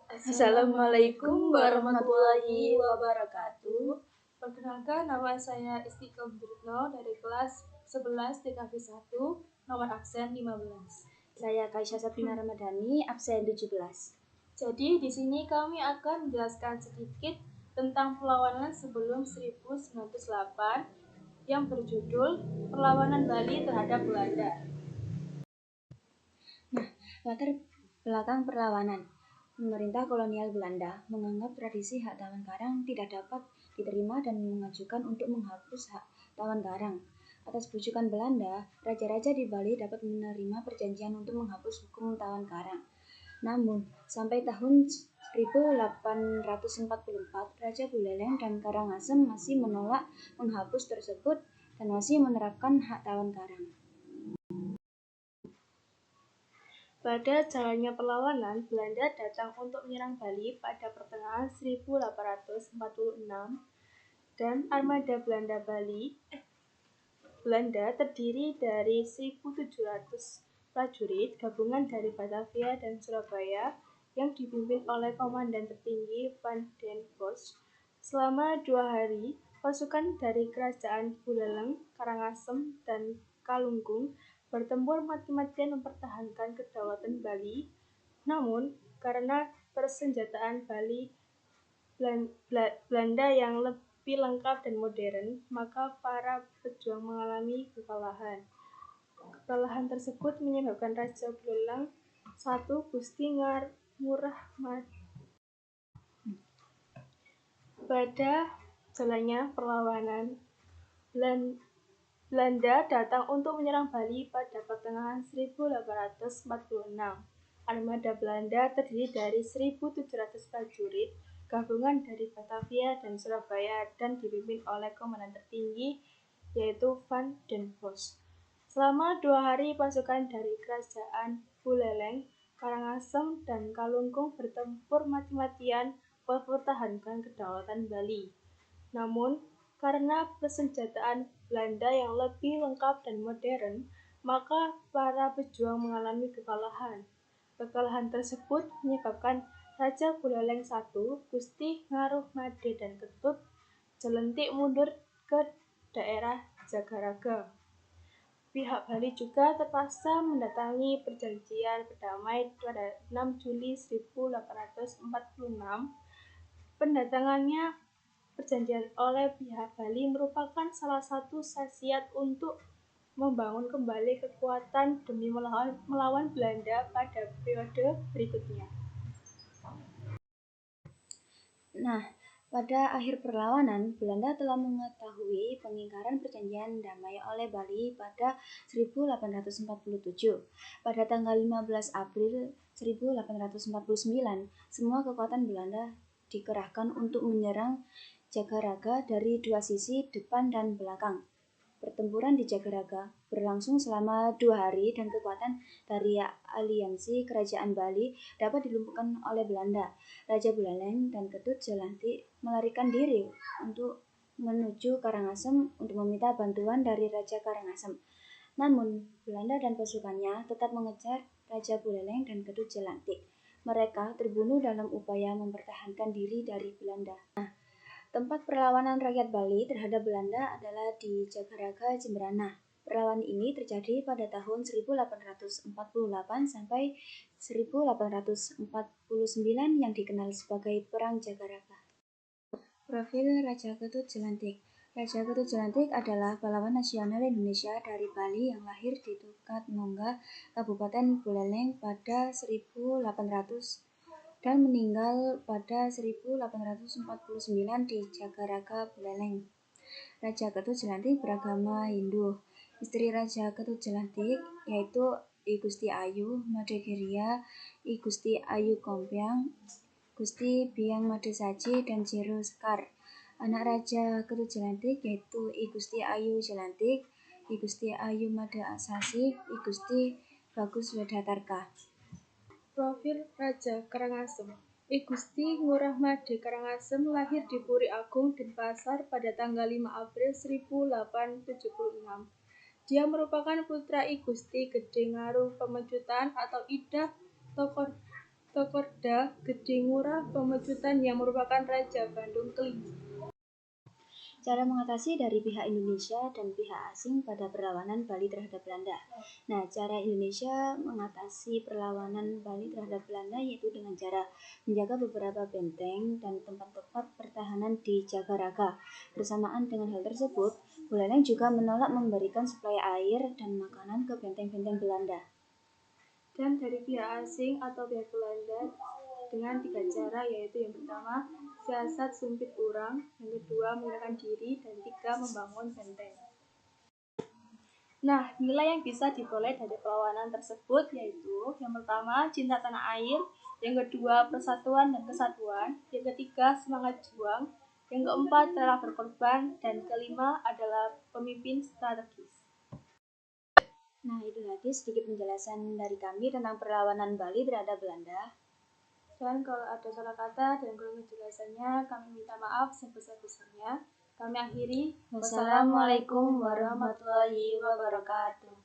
Assalamualaikum warahmatullahi wabarakatuh. Perkenalkan, nama saya Istiqomah Britno dari kelas 11 TKV 1, nomor absen 15. Saya Kaisha Sabrina Ramadhani, absen 17. Jadi di sini kami akan menjelaskan sedikit tentang perlawanan sebelum 1908 yang berjudul Perlawanan Bali terhadap Belanda. Latar belakang perlawanan. Pemerintah kolonial Belanda menganggap tradisi hak tawan karang tidak dapat diterima dan mengajukan untuk menghapus hak tawan karang. Atas bujukan Belanda, raja-raja di Bali dapat menerima perjanjian untuk menghapus hukum tawan karang. Namun, sampai tahun 1844, Raja Buleleng dan Karangasem masih menolak menghapus tersebut dan masih menerapkan hak tawan karang. Pada jalannya perlawanan, Belanda datang untuk menyerang Bali pada pertengahan 1846 dan armada Belanda terdiri dari 1.700 prajurit gabungan dari Batavia dan Surabaya yang dipimpin oleh Komandan tertinggi Van den Bosch. Selama 2 hari, pasukan dari kerajaan Buleleng, Karangasem, dan Kalungkung bertempur mati-matian mempertahankan kedaulatan Bali. Namun, karena persenjataan Belanda yang lebih lengkap dan modern, maka para pejuang mengalami kekalahan. Kekalahan tersebut menyebabkan Raja Buleleng I Gusti Ngurah Madi. Pada jalannya perlawanan, Belanda datang untuk menyerang Bali pada pertengahan 1846. Armada Belanda terdiri dari 1.700 prajurit gabungan dari Batavia dan Surabaya dan dipimpin oleh komandan tertinggi yaitu Van den Bosch. Selama 2 hari pasukan dari kerajaan Buleleng, Karangasem, dan Kalungkung bertempur mati-matian mempertahankan kedaulatan Bali. Namun, karena persenjataan Belanda yang lebih lengkap dan modern, maka para pejuang mengalami kekalahan. Kekalahan tersebut menyebabkan Raja Buleleng I Gusti Ngurah Madi dan Ketut Jelentik mundur ke daerah Jagaraga. Pihak Bali juga terpaksa mendatangi perjanjian berdamai pada 6 Juli 1846. Pendatangannya perjanjian oleh pihak Bali merupakan salah satu khasiat untuk membangun kembali kekuatan demi melawan Belanda pada periode berikutnya. Pada akhir perlawanan, Belanda telah mengetahui pengingkaran perjanjian damai oleh Bali pada 1847. Pada tanggal 15 April 1849, semua kekuatan Belanda dikerahkan untuk menyerang Jagaraga dari 2 sisi, depan dan belakang. Pertempuran di Jagaraga berlangsung selama 2 hari dan kekuatan dari aliansi kerajaan Bali dapat dilumpuhkan oleh Belanda. Raja Buleleng dan Ketut Jelantik melarikan diri untuk menuju Karangasem untuk meminta bantuan dari Raja Karangasem. Namun, Belanda dan pasukannya tetap mengejar Raja Buleleng dan Ketut Jelantik. Mereka terbunuh dalam upaya mempertahankan diri dari Belanda. Tempat perlawanan rakyat Bali terhadap Belanda adalah di Jagaraga Jembrana. Perlawanan ini terjadi pada tahun 1848 sampai 1849 yang dikenal sebagai Perang Jagaraga. Profil Raja Ketut Jelantik. Raja Ketut Jelantik adalah pahlawan nasional Indonesia dari Bali yang lahir di Tukat Nongga, Kabupaten Buleleng pada 1800 dan meninggal pada 1849 di Jagaraga, Buleleng. Raja Ketut Jelantik beragama Hindu. Istri Raja Ketut Jelantik yaitu I Gusti Ayu Madegiriya, I Gusti Ayu Kompiang, Gusti Biang Madesaji, dan Jero Sekar. Anak Raja Ketut Jelantik yaitu I Gusti Ayu Jelantik, I Gusti Ayu Madeasasi, I Gusti Bagus Wedatarka. Profil Raja Karangasem. I Gusti Ngurah Madi Karangasem lahir di Puri Agung, Denpasar pada tanggal 5 April 1876. Dia merupakan putra I Gusti Gede Ngaruh Pemecutan atau Idah Sabda Gede Ngurah Pemecutan yang merupakan Raja Bandung kelima. Cara mengatasi dari pihak Indonesia dan pihak asing pada perlawanan Bali terhadap Belanda. Nah, cara Indonesia mengatasi perlawanan Bali terhadap Belanda yaitu dengan cara menjaga beberapa benteng dan tempat-tempat pertahanan di Jagaraga. Bersamaan dengan hal tersebut, Buleleng juga menolak memberikan suplai air dan makanan ke benteng-benteng Belanda. Dan dari pihak asing atau pihak Belanda dengan 3 cara, yaitu yang pertama siasat sumpit urang, yang kedua menyerahkan diri, dan 3 membangun benteng. Nah, nilai yang bisa diperoleh dari perlawanan tersebut yaitu yang pertama cinta tanah air, yang kedua persatuan dan kesatuan, yang ketiga semangat juang, yang keempat rela berkorban, dan kelima adalah pemimpin strategis. Nah, itu tadi sedikit penjelasan dari kami tentang perlawanan Bali terhadap Belanda. Dan kalau ada salah kata dan kurang penjelasannya, kami minta maaf sebesar-besarnya. Kami akhiri. Wassalamualaikum warahmatullahi wabarakatuh.